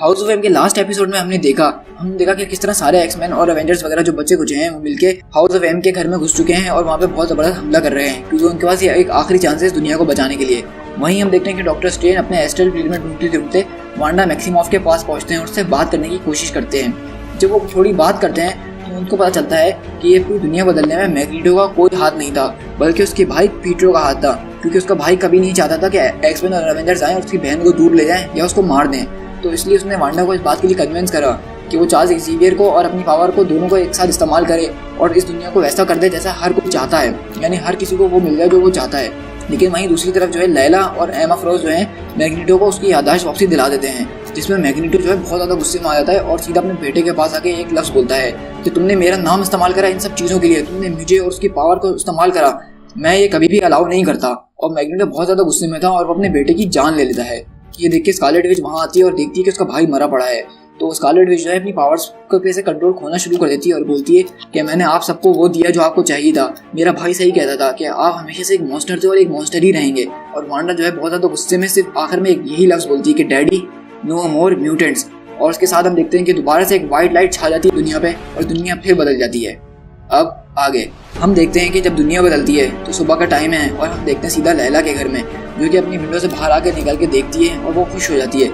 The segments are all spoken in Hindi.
हाउस ऑफ एम के लास्ट एपिसोड में हमने देखा कि किस तरह सारे एक्समैन और एवेंजर्स वगैरह जो बच्चे कुछ हैं वो मिलके हाउस ऑफ एम के घर में घुस चुके हैं और वहाँ पे बहुत जबरदस्त हमला कर रहे हैं क्योंकि उनके पास ये एक आखिरी चांस है दुनिया को बचाने के लिए। वहीं हम देखते हैं कि डॉक्टर स्ट्रेंज अपने एस्ट्रल फील्ड में ढूंढते वांडा मैक्सिमॉफ के पास पहुंचते हैं और उससे बात करने की कोशिश करते हैं। जब वो थोड़ी बात करते हैं तो उनको पता चलता है कि ये पूरी दुनिया बदलने में मैग्नीटो का कोई हाथ नहीं था बल्कि उसके भाई पीटरो का हाथ था, क्योंकि उसका भाई कभी नहीं चाहता था कि एक्समैन और एवेंजर्स आए और उसकी बहन को दूर ले जाएं या उसको मार दें। तो इसलिए उसने वांडा को इस बात के लिए कन्विंस करा कि वो चार्ल्स एक्सेवियर को और अपनी पावर को दोनों को एक साथ इस्तेमाल करे और इस दुनिया को वैसा कर दे जैसा हर कोई चाहता है, यानी हर किसी को वो मिल जाए जो वो चाहता है। लेकिन वहीं दूसरी तरफ जो है लैला और एमा फ्रॉस्ट जो है मैग्नीटो को उसकी याददाश्त वापसी दिला देते हैं, जिसमें मैग्नीटो जो है बहुत ज़्यादा गुस्से में आ जाता है और सीधा अपने बेटे के पास आके एक लफ्ज़ बोलता है कि तुमने मेरा नाम इस्तेमाल करा इन सब चीज़ों के लिए, तुमने मुझे और उसकी पावर को इस्तेमाल करा, मैं ये कभी भी अलाउ नहीं करता। और मैग्नीटो बहुत ज़्यादा गुस्से में था और वो अपने बेटे की जान ले लेता है। ये देख के स्कारलेट विच वहाँ आती है और देखती है कि उसका भाई मरा पड़ा है। तो स्कारलेट विच जो है अपनी पावर्स पे से कंट्रोल खोना शुरू कर देती है और बोलती है कि मैंने आप सबको वो दिया जो आपको चाहिए था, मेरा भाई सही कहता था कि आप हमेशा से एक मॉन्स्टर थे और एक मॉन्स्टर ही रहेंगे। और वांडा जो है बहुत ज़्यादा गुस्से में सिर्फ आखिर में एक यही लफ्ज़ बोलती है कि डैडी नो मोर म्यूटेंट्स। और उसके साथ हम देखते हैं कि दोबारा से एक वाइट लाइट छा जाती है दुनिया पे और दुनिया फिर बदल जाती है। अब आगे हम देखते हैं कि जब दुनिया बदलती है तो सुबह का टाइम है और हम देखते हैं सीधा लैला के घर में, जो कि अपनी विंडो से बाहर आकर निकल के देखती है और वो खुश हो जाती है।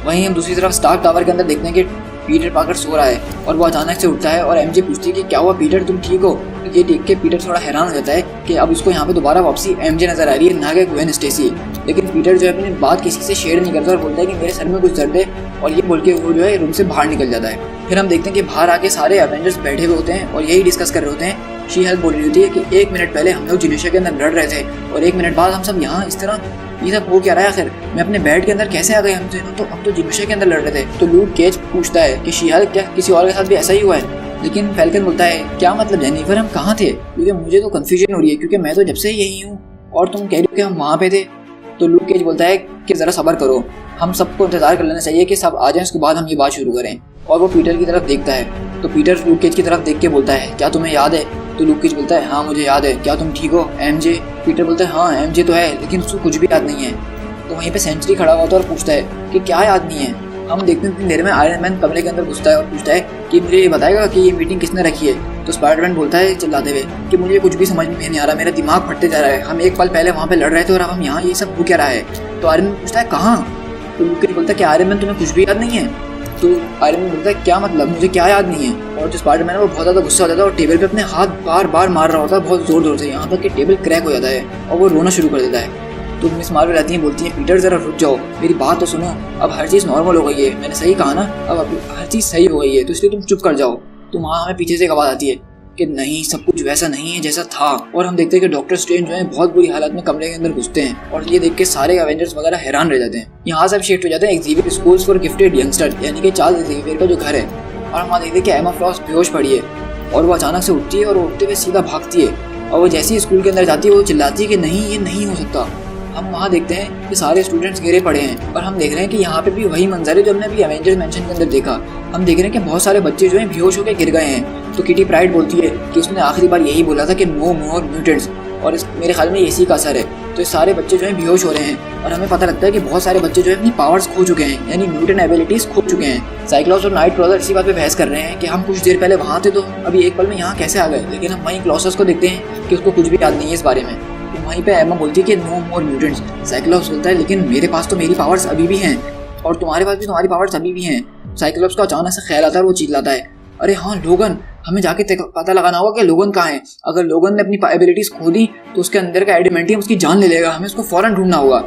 वहीं हम दूसरी तरफ स्टार्क टावर के अंदर देखते हैं कि पीटर पार्कर सो रहा है और वो अचानक से उठता है और एमजे पूछती है कि क्या हुआ पीटर, तुम ठीक हो? ये देख के पीटर थोड़ा हैरान हो जाता है कि अब उसको यहाँ पे दोबारा वापसी एमजे नजर आ रही है, ना कि ग्वेन स्टेसी। लेकिन पीटर जो है अपनी बात किसी से शेयर नहीं करता और बोलता है कि मेरे सर में कुछ दर्द है, और ये बोल के वो जो है रूम से बाहर निकल जाता है। फिर हम देखते हैं कि बाहर आके सारे एवेंजर्स बैठे हुए होते हैं और यही डिस्कस कर रहे होते हैं। शी हेल्प बोल रही होती है कि 1 मिनट पहले हम लोग जिनेशा के अंदर लड़ रहे थे और 1 मिनट बाद हम सब यहाँ इस तरह, ये सब हो क्या रहा है आखिर, मैं अपने बेड के अंदर कैसे आ गए, हम तो जिनेशा के अंदर लड़ रहे थे। तो लूक केज पूछता है कि शी हेल्प क्या किसी और के साथ भी ऐसा ही हुआ है? लेकिन फैल्कन बोलता है क्या मतलब जेनिफर, हम कहाँ थे? क्योंकि मुझे तो कंफ्यूजन हो रही है क्योंकि मैं तो जब से यही हूँ और तुम कह रही हो कि हम वहाँ पे थे। तो लूक केज बोलता है कि ज़रा सब्र करो, हम सबको इंतजार कर लेना चाहिए कि सब आ जाएं, उसके बाद हम ये बात शुरू करें। और वो पीटर की तरफ देखता है तो पीटर लूक केज की तरफ देख के बोलता है क्या तुम्हें याद है? तो लूक केज बोलता है हाँ मुझे याद है, क्या तुम ठीक हो एमजे? पीटर बोलता है हाँ एमजे तो है लेकिन उसको कुछ भी याद नहीं है। तो वहीं पे सेंचुरी खड़ा हुआ था और पूछता है कि क्या याद नहीं है? हम देखते हैं देर में आयरन मैन कमरे के अंदर घुसता है और पूछता है कि मुझे ये बताएगा कि ये मीटिंग किसने रखी है? तो स्पाइडरमैन बोलता है चिल्लाते हुए कि मुझे कुछ भी समझ में नहीं आ रहा, मेरा दिमाग फटते जा रहा है, हम एक पल पहले वहाँ पे लड़ रहे थे और अब हम यहाँ, ये सब हो क्या रहा है? तो आयरन मैन पूछता है कहाँ? तो लूक केज बोलता है कि आयरन मैन तुम्हें कुछ भी याद नहीं है? तो आयरन मैन बोलता है क्या मतलब, मुझे क्या याद नहीं है? और जो स्पाइडरमैन है वो बहुत ज़्यादा गुस्सा हो जाता है और टेबल पे अपने हाथ बार बार मार रहा होता है बहुत जोर जोर से, यहाँ तक कि टेबल क्रैक हो जाता है और वो रोना शुरू कर देता है। तो मिस मार्वल आती है, बोलती है पीटर ज़रा रुक जाओ, मेरी बात तो सुनो, अब हर चीज़ नॉर्मल हो गई है, मैंने सही कहा ना, अब हर चीज़ सही हो गई है, तो इसलिए तुम चुप कर जाओ। तो वहाँ हमें पीछे से एक आवाज़ आती है कि नहीं सब कुछ वैसा नहीं है जैसा था। और हम देखते हैं कि डॉक्टर स्ट्रेंज जो है बहुत बुरी हालत में कमरे के अंदर घुसते हैं और ये देख के सारे एवेंजर्स वगैरह हैरान रह जाते हैं। यहाँ सब शिफ्ट हो जाते हैं Xavier schools for gifted youngster, यानी कि चार्ल्स एक्सेवियर का जो घर है। और हम वहाँ देखते हैं कि एमा फ्रॉस्ट बेहोश पड़ी है और वो अचानक से उठती है और उठते हुए सीधा भागती है और वो जैसे ही स्कूल के अंदर जाती है वो चिल्लाती है कि नहीं ये नहीं हो सकता। हम वहाँ देखते हैं कि सारे स्टूडेंट्स गिरे पड़े हैं और हम देख रहे हैं कि यहाँ पे भी वही मंजर है जो हमने अभी एवेंजर्स मेंशन के अंदर देखा। हम देख रहे हैं कि बहुत सारे बच्चे जो हैं बेहोश होकर गिर गए हैं। तो किटी प्राइड बोलती है कि उसने आखिरी बार यही बोला था कि नो मोर म्यूटेंट्स, और मेरे ख्याल में इसी का असर है। तो ये सारे बच्चे जो हैं बेहोश हो रहे हैं और हमें पता लगता है कि बहुत सारे बच्चे जो है अपनी पावर्स खो चुके हैं, यानी म्यूटेंट एबिलिटीज खो चुके हैं। साइक्लॉप्स और नाइट क्रॉलर इसी बात पे बहस कर रहे हैं कि हम कुछ देर पहले वहाँ थे तो अभी एक पल में यहाँ कैसे आ गए, लेकिन हम वहीं क्लॉसस को देखते हैं कि उसको कुछ भी याद नहीं है इस बारे में। वहीं पे एमा बोलती है कि नो मोर म्यूटेंट्स। साइक्लॉप्स बोलता है लेकिन मेरे पास तो मेरी पावर्स अभी भी हैं और तुम्हारे पास भी तुम्हारी पावर्स अभी भी हैं। साइक्लॉप्स को अचानक से ख्याल आता है और वो चिल्लाता है अरे हाँ लोगन, हमें जाके पता लगाना होगा कि लोगन कहाँ है। अगर लोगन ने अपनी एबिलिटीज खो दी तो उसके अंदर का एडिमेंटियम उसकी जान ले लेगा, हमें उसको फौरन ढूंढना होगा।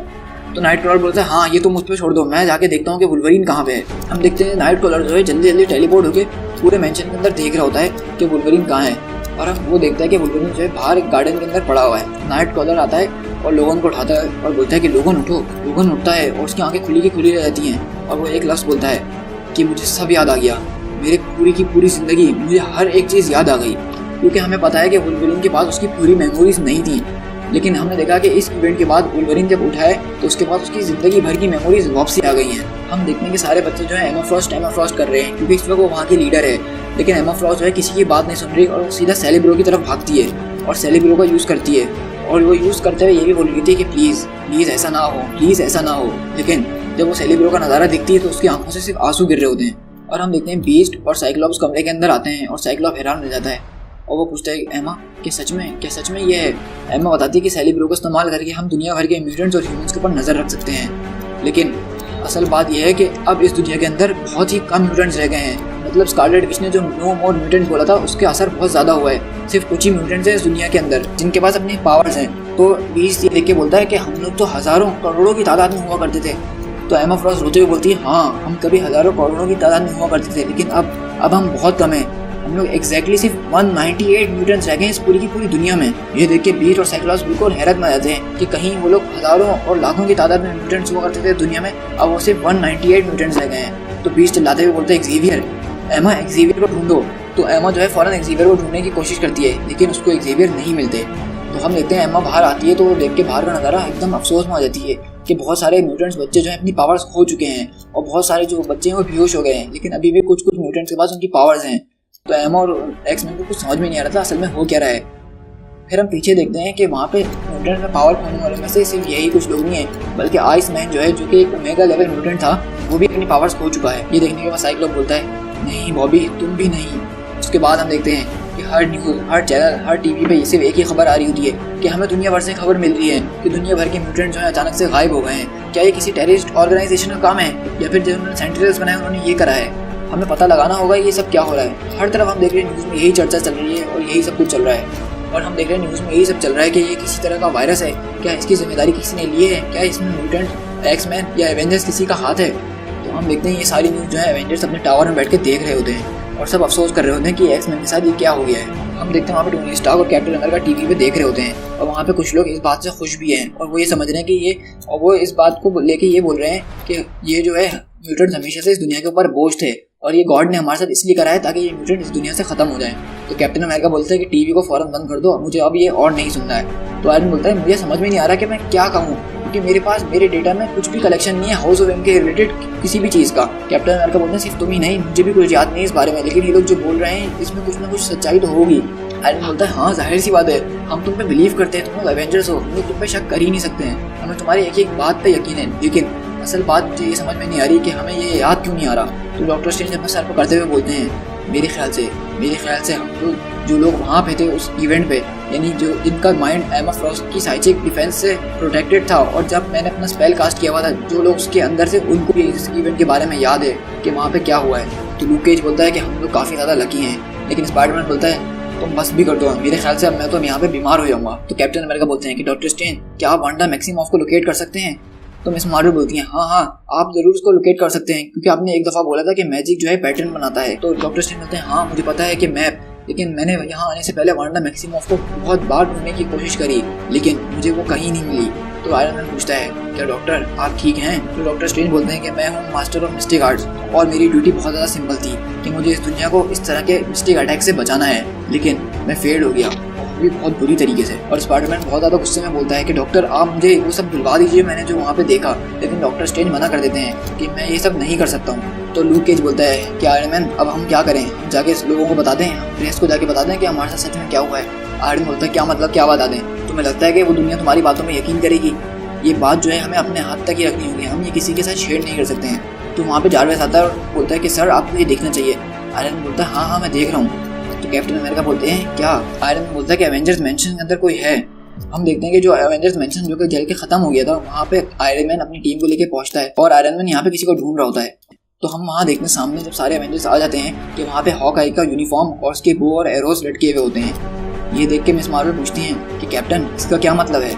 तो नाइट क्रॉलर बोलता है हाँ ये तो मुझ पर छोड़ दो, मैं जाके देखता हूँ कि वुल्वरीन कहाँ पे है। हम देखते हैं नाइट क्रॉलर जो है जल्दी जल्दी टेलीपोर्ट होकर पूरे मेंशन के अंदर देख रहा होता है कि वुल्वरीन कहाँ है और हम वो देखता है कि वुल्वरीन जो है बाहर एक गार्डन के अंदर पड़ा हुआ है। नाइट क्रॉलर आता है और लोगन को उठाता है और बोलता है कि लोगन उठो। लोगन उठता है और उसकी आंखें खुली की खुली रह जाती हैं और वो एक लफ्ज़ बोलता है कि मुझे सब याद आ गया, मेरे पूरी की पूरी ज़िंदगी, मुझे हर एक चीज़ याद आ गई। क्योंकि हमें पता है कि वुल्वरीन के पास उसकी पूरी मेमोरीज नहीं थी, लेकिन हमने देखा कि इस इवेंट के बाद वुल्वरीन जब उठा है तो उसके बाद उसकी ज़िंदगी भर की मेमोरीज वापसी आ गई हैं। हम देखते हैं कि सारे बच्चे जो है एमा फ्रॉस्ट कर रहे हैं क्योंकि इस वक्त वो वहाँ की लीडर है, लेकिन एमा फ्रॉस्ट जो है किसी की बात नहीं सुन रही और सीधा सेलिब्रो की तरफ भागती है और सेलिब्रो का यूज़ करती है। और वो यूज़ करते हुए ये भी बोल रही थी कि प्लीज़ ऐसा ना हो, प्लीज़ ऐसा ना हो। लेकिन जब वो सेलिब्रो का नज़ारा दिखती है तो उसकी आंखों से सिर्फ आंसू गिर रहे होते हैं। और हम देखते हैं बीस्ट और साइक्लॉप्स कमरे के अंदर आते हैं और साइक्लॉप हैरान हो जाता है और वो पूछता है एमा क्या सच में ये है। एमा बताती है कि सेलिब्रो को इस्तेमाल करके हम दुनिया भर के म्यूटेंट्स और ह्यूमंस के ऊपर नजर रख सकते हैं, लेकिन असल बात यह है कि अब इस दुनिया के अंदर बहुत ही कम म्यूटेंट्स रह गए हैं। मतलब स्कारलेट विच ने जो नो मोर म्यूटेंट बोला था उसके असर बहुत ज्यादा हुआ है। सिर्फ कुछ ही म्यूटेंट्स हैं इस दुनिया के अंदर जिनके पास अपनी पावर्स हैं। तो बीस्ट ये देख के बोलता है कि हम लोग तो हजारों करोड़ों की तादाद में हुआ करते थे। तो एमा फ्रॉस्ट रोते हुए बोलती है हाँ, हम कभी हजारों करोड़ों की तादाद में हुआ करते थे, लेकिन अब हम बहुत कम हैं। हम लोग एग्जैक्टली सिर्फ 198 म्यूटेंट्स रह गए इस पूरी की पूरी दुनिया में। ये देख के बीस्ट और साइक्लॉप्स बिल्कुल हैरत में आ जाते हैं कि कहीं वो लोग हजारों और लाखों की तादाद में म्यूटेंट्स हुआ करते थे दुनिया में, अब वो सिर्फ 198 म्यूटेंट्स रह गए हैं। तो बीस्ट चिल्लाते हुए बोलते हैं एक्सेवियर, एमा एक्सेवियर को ढूंढो। तो एमा जो है फौरन एक्सेवियर को ढूंढने की कोशिश करती है, लेकिन उसको एक्सेवियर नहीं मिलते। तो हम देखते हैं एमा बाहर आती है तो देख के बाहर का नज़ारा एकदम अफसोस में आ जाती है कि बहुत सारे म्यूटेंट्स बच्चे जो हैं अपनी पावर्स खो चुके हैं और बहुत सारे जो बच्चे हैं वो बेहोश हो गए हैं, लेकिन अभी भी कुछ म्यूटेंट्स के पास उनकी पावर्स हैं। तो एमा और एक्समैन को कुछ समझ में नहीं आ रहा था असल में हो क्या रहा है। फिर हम पीछे देखते हैं कि वहाँ पे म्यूटेंट में पावर खोने वालों में से सिर्फ यही कुछ लोग नहीं है, बल्कि आइस मैन जो है जो कि एक ओमेगा लेवल म्यूटेंट था वो भी अपनी पावर्स खो चुका है। ये देखने के बाद साइक्लोप बोलता है नहीं बॉबी तुम भी नहीं। उसके बाद हम देखते हैं कि हर न्यूज़, हर चैनल, हर टीवी पे सिर्फ एक ही खबर आ रही होती है कि हमें दुनिया भर से खबर मिल रही है कि दुनिया भर के म्यूटेंट जो है अचानक से गायब हो गए हैं। क्या ये किसी टेररिस्ट ऑर्गेनाइजेशन का काम है या फिर जो उन्होंने सेंट्रल्स बनाए उन्होंने ये करा है? हमें पता लगाना होगा ये सब क्या हो रहा है। हर तरफ हम देख रहे हैं न्यूज़ में यही चर्चा चल रही है और यही सब कुछ चल रहा है। और हम देख रहे हैं न्यूज़ में यही सब चल रहा है कि ये किसी तरह का वायरस है, क्या इसकी जिम्मेदारी किसी ने ली है, क्या इसमें म्यूटेंट, एक्समैन या एवेंजर्स किसी का हाथ है। तो हम देखते हैं ये सारी न्यूज़ जो है एवेंजर्स अपने टावर में बैठ के देख रहे होते हैं और सब अफसोस कर रहे होते हैं कि एक्समैन के साथ ये क्या हो गया है। हम देखते हैं वहाँ पे टोनी स्टार्क और कैप्टन अमेरिका टीवी पे देख रहे होते हैं और वहाँ पे कुछ लोग इस बात से खुश भी हैं और वो ये समझ रहे हैं कि ये, और वो इस बात को लेके ये बोल रहे हैं कि ये जो है म्यूटेंट्स हमेशा से इस दुनिया के ऊपर बोझ थे और ये गॉड ने हमारे साथ इसलिए करा है ताकि ये म्यूटेंट इस दुनिया से खत्म हो जाए। तो कैप्टन अमेरिका बोलते हैं कि टीवी को फौरन बंद कर दो, मुझे अब ये और नहीं सुनना है। तो आयरन बोलता है मुझे समझ में नहीं आ रहा कि मैं क्या कहूँ, क्योंकि मेरे पास मेरे डेटा में कुछ भी कलेक्शन नहीं है हाउस ऑफ एम के रिलेटेड किसी भी चीज़ का। कैप्टन अमेरिका बोलते हैं सिर्फ तुम ही नहीं, मुझे भी कुछ याद नहीं इस बारे में, लेकिन ये लोग जो बोल रहे हैं इसमें कुछ ना कुछ सच्चाई तो होगी। आयरन बोलता है हाँ जाहिर सी बात है, हम तुम पे बिलीव करते हैं, तुम लोग एवेंजर्स हो, हम लोग तुम पे शक कर ही नहीं सकते हैं, हमें तुम्हारी एक एक बात पे यकीन है, लेकिन असल बात मुझे ये समझ में नहीं आ रही कि हमें ये याद क्यों नहीं आ रहा। तो डॉक्टर स्ट्रेंज अपने सर पर करते हुए बोलते हैं मेरे ख्याल से हम लोग जो लोग वहाँ पे थे उस इवेंट पे, यानी जो जिनका माइंड एमा फ्रॉस्ट की साइकिक डिफेंस से प्रोटेक्टेड था और जब मैंने अपना स्पेल कास्ट किया हुआ था, जो लोग उसके अंदर से उनको भी इस इवेंट के बारे में याद है कि वहाँ पे क्या हुआ है। तो लूक केज बोलता है कि हम लोग काफ़ी ज़्यादा लकी हैं, लेकिन स्पाइडरमैन बोलता है तुम बस भी कर दो, मेरे ख्याल से अब मैं तो यहाँ पे बीमार हो जाऊंगा। तो कैप्टन अमेरिका बोलते हैं कि डॉक्टर स्ट्रेंज क्या आप वांडा मैक्सिमॉफ को लोकेट कर सकते हैं? तो मिस मार्वल बोलती हैं हाँ आप जरूर उसको लोकेट कर सकते हैं, क्योंकि आपने एक दफ़ा बोला था कि मैजिक जो है पैटर्न बनाता है। तो डॉक्टर स्ट्रेंज बोलते हैं हाँ मुझे पता है कि मैप, लेकिन मैंने यहाँ आने से पहले वांडा मैक्सिमॉफ को बहुत बार ढूंढने की कोशिश करी, लेकिन मुझे वो कहीं नहीं मिली। तो आयरन मैन पूछता है क्या डॉक्टर आप ठीक हैं? तो डॉक्टर स्ट्रेंज बोलते हैं कि मैं हूँ मास्टर ऑफ मिस्टिक आर्ट्स और मेरी ड्यूटी बहुत ज़्यादा सिंपल थी कि मुझे इस दुनिया को इस तरह के मिस्टिक अटैक से बचाना है, लेकिन मैं फेल हो गया, भी बहुत बुरी तरीके से। और स्पाइडरमैन बहुत ज़्यादा गुस्से में बोलता है कि डॉक्टर आप मुझे वो सब दिलवा दीजिए मैंने जो वहाँ पे देखा, लेकिन डॉक्टर स्ट्रेंज मना कर देते हैं कि मैं ये सब नहीं कर सकता हूँ। तो लूक केज बोलता है कि आयरन मैन अब हम क्या करें, हम जाके लोगों को बता दें, प्रेस को जाके बता दें कि हमारे साथ सच में क्या हुआ है। आयरन बोलता है क्या मतलब क्या बता दें? तुम्हें लगता है कि वो दुनिया तुम्हारी बातों में यकीन करेगी? ये बात जो है हमें अपने हाथ तक ही रखनी होगी, हम ये किसी के साथ शेयर नहीं कर सकते हैं। तो वहाँ पे जारवेस आता है और बोलता है कि सर आपको ये देखना चाहिए। आयरन बोलता है हाँ मैं देख रहा हूँ। तो कैप्टन अमेरिका बोलते हैं क्या? आयरन बोलता है कि एवेंजर्स मैंशन के अंदर कोई है। हम देखते हैं कि जो एवेंजर्स मैंशन जो कि जल के खत्म हो गया था, वहाँ पे आयरन मैन अपनी टीम को लेके पहुंचता है और आयरन मैन यहाँ पे किसी को ढूंढ रहा होता है। तो हम वहाँ देखते हैं सामने जब सारे एवेंजर्स आ जाते हैं कि वहाँ पे हॉकआई का यूनिफॉर्म और उसके बो और एरोस लटके हुए होते हैं। ये देख के मिस मार्वल पूछती हैं कि कैप्टन इसका क्या मतलब है,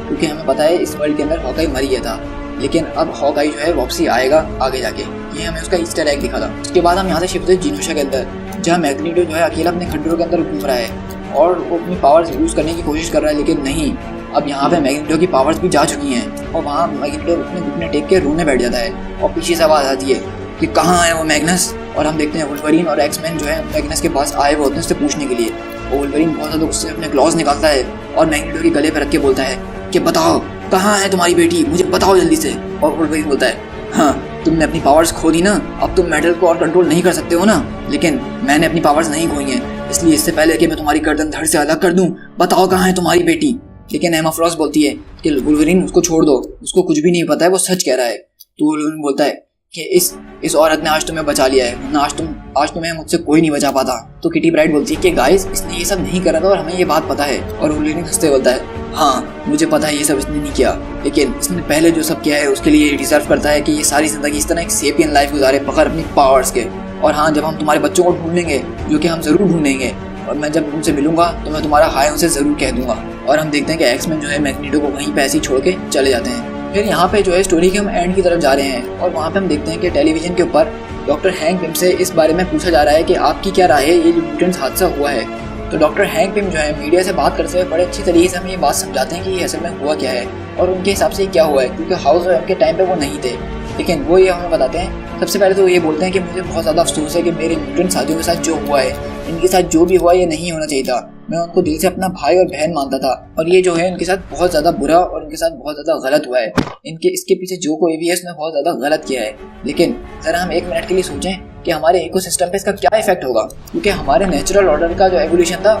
क्योंकि हमें पता है इस वर्ल्ड के अंदर हॉकआई मर गया था, लेकिन अब हॉकआई जो है वापसी आएगा आगे जाके, ये हमें उसका ईस्टर एग दिखा था। उसके बाद हम यहाँ से शिफ्ट होते हैं जिनोशा के अंदर, जहाँ मैग्नीटो जो है अकेला अपने खंडरों के अंदर घूम रहा है और वो अपनी पावर्स यूज़ करने की कोशिश कर रहा है, लेकिन नहीं, अब यहाँ पे मैग्नीटो की पावर्स भी जा चुकी हैं और वहाँ मैग्नीटो अपने घुटने टेक के रोने बैठ जाता है और पीछे से आवाज़ आती है कि कहाँ है वो मैग्नस। और हम देखते हैं वुल्वरीन और एक्समैन जो है मैग्नस के पास आए हुए होते हैं उससे पूछने के लिए। और वुल्वरीन बहुत ज़्यादा उससे अपने क्लॉज निकालता है और मैग्नीटो के गले पर रख के बोलता है कि बताओ कहाँ है तुम्हारी बेटी, मुझे बताओ जल्दी से। और वुल्वरीन बोलता है हाँ तुमने अपनी पावर्स खो दी ना, अब तुम मेटल को और कंट्रोल नहीं कर सकते हो ना, लेकिन मैंने अपनी पावर्स नहीं खोई हैं, इसलिए इससे पहले कि मैं तुम्हारी गर्दन धड़ से अलग कर दूं, बताओ कहाँ है तुम्हारी बेटी। लेकिन एमा फ्रॉस्ट बोलती है कि वुल्वरीन उसको छोड़ दो, उसको कुछ भी नहीं पता है, वो सच कह रहा है। तो वुल्वरीन बोलता है कि इस औरत ने आज तुम्हें बचा लिया है, वरना आज तुम्हें मुझसे कोई नहीं बचा पाता। तो किटी प्राइड बोलती है कि गाइस इसने ये सब नहीं करा था और हमें ये बात पता है। और वुल्वरीन हंसते बोलता है हाँ मुझे पता है ये सब इसने नहीं किया, लेकिन इसने पहले जो सब किया है उसके लिए डिजर्व करता है कि ये सारी जिंदगी इस तरह एक सेपियन लाइफ गुजारे बगैर अपनी पावर्स के। और हाँ, जब हम तुम्हारे बच्चों को ढूंढेंगे, जो कि हम जरूर ढूंढेंगे, और मैं जब उनसे मिलूंगा तो मैं तुम्हारा हाय उनसे जरूर कह दूंगा। और हम देखते हैं कि एक्समैन जो है मैग्नीटो को वहीं पे ऐसे ही छोड़ के चले जाते हैं। फिर यहाँ पे जो है स्टोरी के हम एंड की तरफ जा रहे हैं और वहाँ पे हम देखते हैं कि टेलीविजन के ऊपर डॉक्टर हैंक पिम से इस बारे में पूछा जा रहा है कि आपकी क्या राय है, ये जो म्यूटेंट्स हादसा हुआ है। तो डॉक्टर हैंक पिम जो है मीडिया से बात करते हुए बड़े अच्छी तरीके से हमें ये बात समझाते हैं कि ये असल में हुआ क्या है और उनके हिसाब से क्या हुआ है, क्योंकि हाउस ऑफ एम के टाइम पे वो नहीं थे। लेकिन वो ये हमें बताते हैं, सबसे पहले तो वो ये बोलते हैं कि मुझे बहुत ज़्यादा अफसोस है कि मेरे म्यूटेंट साथियों के साथ जो हुआ है, इनके साथ जो भी हुआ ये नहीं होना चाहिए था। मैं उनको दिल से अपना भाई और बहन मानता था और ये जो है इनके साथ बहुत ज़्यादा बुरा और इनके साथ बहुत ज़्यादा गलत हुआ है। इसके पीछे जो कोई भी है उसने बहुत ज़्यादा गलत किया है। लेकिन ज़रा हम एक मिनट के लिए सोचें कि हमारे इकोसिस्टम पे इसका क्या इफेक्ट होगा, क्योंकि हमारे नेचुरल ऑर्डर का जो एवोल्यूशन था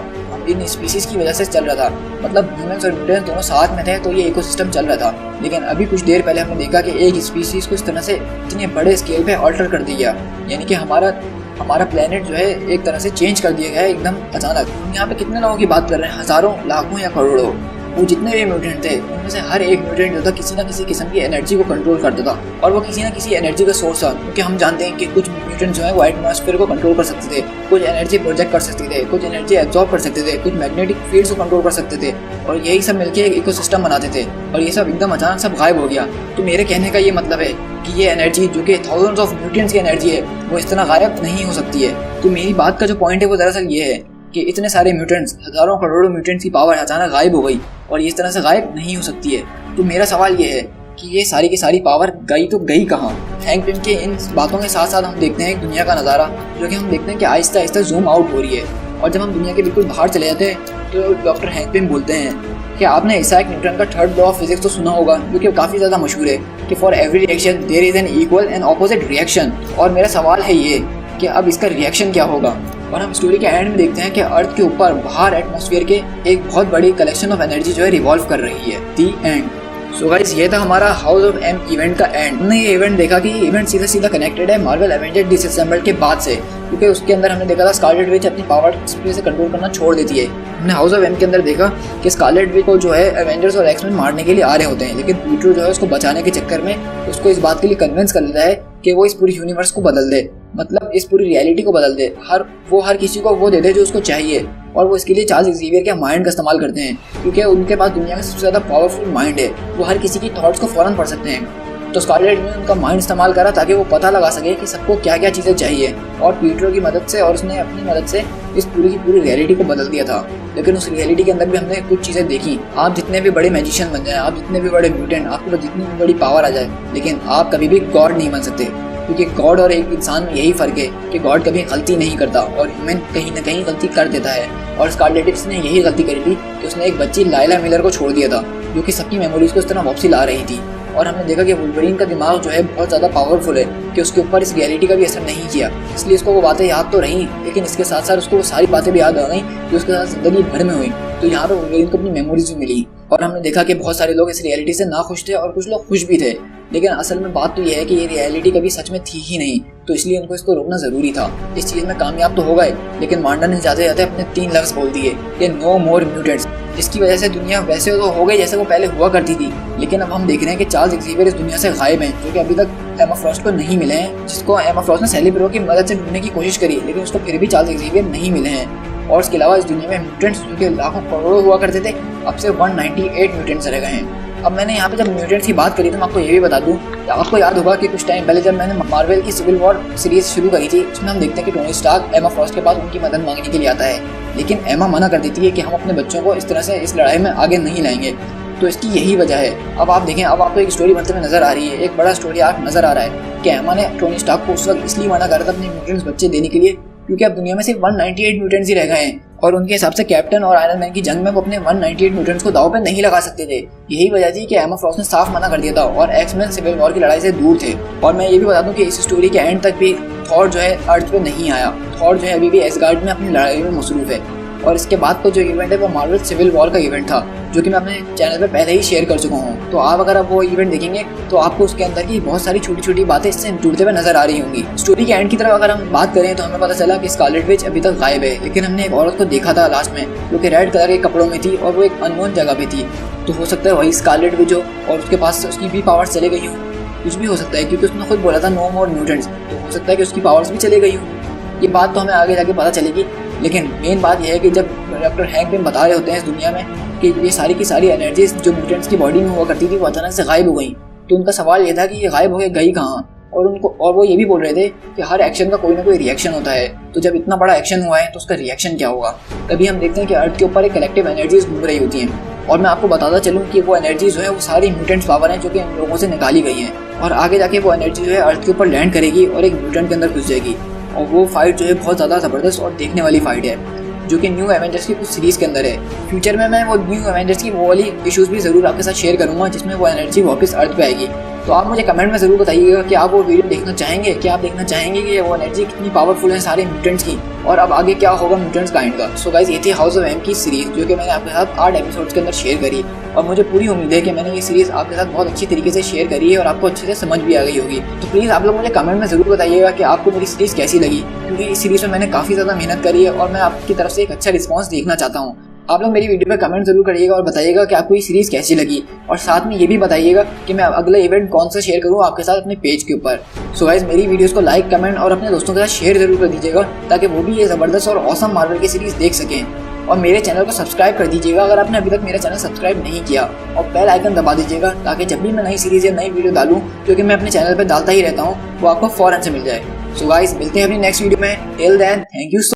इन स्पीसीज की वजह से चल रहा था। मतलब ह्यूमंस और म्यूटेंट्स दोनों साथ में थे तो ये इकोसिस्टम चल रहा था। लेकिन अभी कुछ देर पहले हमने देखा कि एक स्पीसीज को इस तरह से इतने बड़े स्केल पे ऑल्टर कर दिया, यानी कि हमारा प्लेनेट जो है एक तरह से चेंज कर दिया गया है एकदम अचानक। हम यहाँ पे कितने लोगों की बात कर रहे हैं, हजारों, लाखों या करोड़ों। वो जितने भी म्यूटेंट थे उनमें से हर एक म्यूटेंट जो था किसी न किसी किस्म की एनर्जी को कंट्रोल करता था और वो किसी न किसी एनर्जी का सोर्स था। क्योंकि हम जानते हैं कि कुछ म्यूटेंट जो है वो एटमॉस्फेयर को कंट्रोल कर सकते थे, कुछ एनर्जी प्रोजेक्ट कर सकते थे, कुछ एनर्जी एब्जॉर्ब कर सकते थे, कुछ मैग्नेटिक फील्ड्स को कंट्रोल कर सकते थे और यही सब मिलकर एक इकोसिस्टम बनाते थे। और ये सब एकदम अचानक सब गायब हो गया। तो मेरे कहने का ये मतलब है कि ये एनर्जी जो कि थाउजेंड्स ऑफ म्यूटेंट्स की एनर्जी है वो इस तरह गायब नहीं हो सकती है। तो मेरी बात का जो पॉइंट है वो दरअसल ये है कि इतने सारे म्यूटेंट्स, हजारों करोड़ों म्यूटेंट्स की पावर अचानक गायब हो गई और ये इस तरह से गायब नहीं हो सकती है। तो मेरा सवाल ये है कि ये सारी की सारी पावर गई तो गई कहाँ। हैंक पिम के इन बातों के साथ साथ हम देखते हैं दुनिया का नज़ारा, जो कि हम देखते हैं कि आहिस्ता आहिस्ता जूम आउट हो रही है। और जब हम दुनिया के बिल्कुल बाहर चले जाते हैं तो डॉक्टर हैंक पिम बोलते हैं कि आपने इसाक न्यूटन का थर्ड लॉ ऑफ फिजिक्स तो सुना होगा, जो कि काफ़ी ज़्यादा मशहूर है कि for every reaction there is an equal and opposite reaction. और मेरा सवाल है ये कि अब इसका रिएक्शन क्या होगा। और हम स्टोरी के एंड में देखते हैं कि अर्थ के ऊपर बाहर एटमॉस्फेयर के एक बहुत बड़ी कलेक्शन ऑफ एनर्जी जो है रिवॉल्व कर रही है। दी एंड। सो गाइस, ये था हमारा हाउस ऑफ एम इवेंट का एंड। हमने ये इवेंट देखा कि ये इवेंट सीधा सीधा कनेक्टेड है मार्वल एवेंजर्स डिसअसेंबल्ड के बाद से, क्योंकि उसके अंदर हमने देखा था स्कारलेट विच अपनी पावर से कंट्रोल करना छोड़ देती है। हमने हाउस ऑफ एम के अंदर देखा कि स्कारलेट विच को जो है एवेंजर्स और एक्समैन मारने के लिए आ रहे होते हैं, लेकिन पीटर जो है उसको बचाने के चक्कर में उसको इस बात के लिए कन्विंस कर लेता है कि वो इस पूरी यूनिवर्स को बदल दे, मतलब इस पूरी रियलिटी को बदल दे। हर किसी को वो दे दे जो उसको चाहिए। और वो इसके लिए चार्ल्स एक्सेवियर के माइंड का इस्तेमाल करते हैं, क्योंकि उनके पास दुनिया में सबसे ज़्यादा पावरफुल माइंड है। वो हर किसी की थॉट्स को फौरन पढ़ सकते हैं। तो स्कारलेट ने उनका माइंड इस्तेमाल करा ताकि वो पता लगा सके कि सबको क्या क्या चीज़ें चाहिए, और पीटर की मदद से और उसने अपनी मदद से इस पूरी की पूरी रियलिटी को बदल दिया था। लेकिन उस रियलिटी के अंदर भी हमने कुछ चीज़ें देखी। आप जितने भी बड़े मैजिशियन बन जाए, आप जितने भी बड़े म्यूटेंट, आपके पास जितनी भी बड़ी पावर आ जाए, लेकिन आप कभी भी गॉड नहीं बन सकते, क्योंकि गॉड और एक इंसान में यही फ़र्क है कि गॉड कभी गलती नहीं करता और ह्यूमन कहीं ना कहीं गलती कर देता है। और स्कारलेट ने यही गलती करी थी कि उसने एक बच्ची लाइला मिलर को छोड़ दिया था, जो कि सबकी मेमोरीज को इस तरह वापसी ला रही थी। और हमने देखा कि वुल्वरीन का दिमाग जो है बहुत ज़्यादा पावरफुल है कि उसके ऊपर इस रियलिटी का भी असर नहीं किया, इसलिए उसको वो बातें याद तो रहीं, लेकिन इसके साथ साथ उसको वो सारी बातें भी याद आ गई जो उसके साथ ज़िंदगी भर में हुई। तो यहाँ पर वुल्वरीन को अपनी मेमोरीज भी मिली। और हमने देखा कि बहुत सारे लोग इस रियलिटी से ना खुश थे और कुछ लोग खुश भी थे, लेकिन असल में बात तो यह है कि ये रियलिटी कभी सच में थी ही नहीं, तो इसलिए उनको इसको रोकना ज़रूरी था। इस चीज़ में कामयाब तो हो गए, लेकिन मांडा ने जाते जाते अपने 3 लफ्ज़ बोल दिए कि नो मोर म्यूटेंट्स, जिसकी वजह से दुनिया वैसे तो हो गई जैसे वो पहले हुआ करती थी। लेकिन अब हम देख रहे हैं कि चार्ल्स एक्सेवियर इस दुनिया से गायब हैं, जो कि अभी तक एमा फ्रॉस्ट को नहीं मिले हैं, जिसको एमा फ्रॉस्ट ने सेलिब्रो की मदद से ढूंढने की कोशिश करी, लेकिन उसको फिर भी चार्ल्स एक्सेवियर नहीं मिले हैं। और इसके अलावा इस दुनिया में म्यूटेंट्स जो कि लाखों करोड़ों हुआ करते थे, अब से 198 म्यूटेंट्स रह गए हैं। अब मैंने यहाँ पे जब म्यूटेंट्स की बात करी तो मैं आपको ये भी बता दूँ, आपको याद होगा कि कुछ टाइम पहले जब मैंने मार्वल की सिविल वॉर सीरीज शुरू करी थी, उसमें हम देखते हैं कि टोनी स्टार्क एमा फ्रॉस्ट के पास उनकी मदद मांगने के लिए आता है, लेकिन एमा मना कर देती है कि हम अपने बच्चों को इस तरह से इस लड़ाई में आगे नहीं लाएंगे। तो इसकी यही वजह है। अब आप देखें, अब आपको एक स्टोरी बनते हुए नजर आ रही है, एक बड़ा स्टोरी आर्क नजर आ रहा है कि एमा ने टोनी स्टार्क को उस वक्त इसलिए मना करा था अपने म्यूटेंट्स बच्चे देने के लिए, क्योंकि अब दुनिया में सिर्फ 198 म्यूटेंट्स ही रह गए हैं और उनके हिसाब से कैप्टन और आयरन मैन की जंग में वो अपने 198 म्यूटेंट्स को दांव पे नहीं लगा सकते थे। यही वजह थी कि एमा फ्रॉस्ट ने साफ मना कर दिया था और एक्समैन सिविल वॉर की लड़ाई से दूर थे। और मैं ये भी बता दूं कि इस स्टोरी के एंड तक भी थॉर जो है अर्थ पे नहीं आया। थॉर जो है अभी भी एसगार्ड में अपनी लड़ाई में मसरूफ है। और इसके बाद का जो इवेंट है वो मार्वल सिविल वॉर का इवेंट था, जो कि मैं अपने चैनल पे पहले ही शेयर कर चुका हूँ। तो आप अगर वो इवेंट देखेंगे तो आपको उसके अंदर की बहुत सारी छोटी छोटी बातें इससे जुड़ते हुए नजर आ रही होंगी। स्टोरी के एंड की तरफ अगर हम बात करें तो हमें पता चला कि स्कारलेट विच अभी तक गायब है, लेकिन हमने एक औरत को देखा था लास्ट में जो कि रेड कलर के कपड़ों में थी और वो एक अननोन जगह पे थी। तो हो सकता है वही स्कारलेट विच हो और उसके पास उसकी भी पावर्स चले गई हो, कुछ भी हो सकता है, क्योंकि उसने खुद बोला था नो मोर म्यूटेंट्स। तो हो सकता है कि उसकी पावर्स भी चले गई हो। ये बात तो हमें आगे जाके पता चलेगी, लेकिन मेन बात यह है कि जब डॉक्टर हैंक पिम बता रहे होते हैं इस दुनिया में कि ये सारी की सारी एनर्जीज जो म्यूटेंट्स की बॉडी में हुआ करती थी वो अचानक से गायब हो गई, तो उनका सवाल ये था कि ये गायब हो गई कहाँ। और वो ये भी बोल रहे थे कि हर एक्शन का कोई ना कोई रिएक्शन होता है, तो जब इतना बड़ा एक्शन हुआ है तो उसका रिएक्शन क्या होगा। तभी हम देखते हैं कि अर्थ के ऊपर एक कलेक्टिव एनर्जीज घूम रही होती हैं, और मैं आपको बताता चलूँ कि वो एनर्जी जो है वो सारी म्यूटेंट्स पावर हैं जो कि इन लोगों से निकाली गई हैं, और आगे जाके वो एनर्जी जो है अर्थ के ऊपर लैंड करेगी और एक म्यूटेंट के अंदर घुस जाएगी। और वो फाइट जो है बहुत ज़्यादा ज़बरदस्त और देखने वाली फाइट है, जो कि न्यू एवेंजर्स की कुछ सीरीज़ के अंदर है। फ्यूचर में मैं वो न्यू एवेंजर्स की वो वाली इश्यूज़ भी ज़रूर आपके साथ शेयर करूँगा जिसमें वो एनर्जी वापस अर्थ पे आएगी। तो आप मुझे कमेंट में ज़रूर बताइएगा कि आप वो वीडियो देखना चाहेंगे, कि आप देखना चाहेंगे कि वो एनर्जी कितनी पावरफुल है सारे म्यूटेंट्स की, और अब आगे क्या होगा म्यूटेंट्स काइंड का। सो गाइस, ये थी हाउस ऑफ एम की सीरीज़ जो कि मैंने आपके साथ 8 एपिसोड्स के अंदर शेयर करी, और मुझे पूरी उम्मीद है कि मैंने ये सीरीज़ आपके साथ बहुत अच्छी तरीके से शेयर करी है और आपको अच्छे से समझ भी आ गई होगी। तो प्लीज़ आप लोग मुझे कमेंट में ज़रूर बताइएगा कि आपको मेरी सीरीज़ कैसी लगी, क्योंकि इस सीरीज़ में मैंने काफ़ी ज़्यादा मेहनत करी है और मैं आपकी तरफ से एक अच्छा रिस्पॉन्स देखना चाहता हूँ। आप लोग मेरी वीडियो पे कमेंट जरूर करिएगा और बताइएगा कि आपको ये सीरीज़ कैसी लगी, और साथ में ये भी बताइएगा कि मैं अगला इवेंट कौन सा शेयर करूँ आपके साथ अपने पेज के ऊपर। सो गाइस, मेरी वीडियोस को लाइक, कमेंट और अपने दोस्तों के साथ शेयर जरूर कर दीजिएगा ताकि वो भी ये ज़बरदस्त और ऑसम मार्वल की सीरीज़ देख सकें। और मेरे चैनल को सब्सक्राइब कर दीजिएगा अगर आपने अभी तक मेरा चैनल सब्सक्राइब नहीं किया, और बेल आइकन दबा दीजिएगा ताकि जब भी मैं नई सीरीज़ या नई वीडियो डालूँ, क्योंकि मैं अपने चैनल पर डालता ही रहता हूँ, वो आपको फौरन से मिल जाए। सो गाइस, मिलते हैं अपनी नेक्स्ट वीडियो में। Till then, thank you.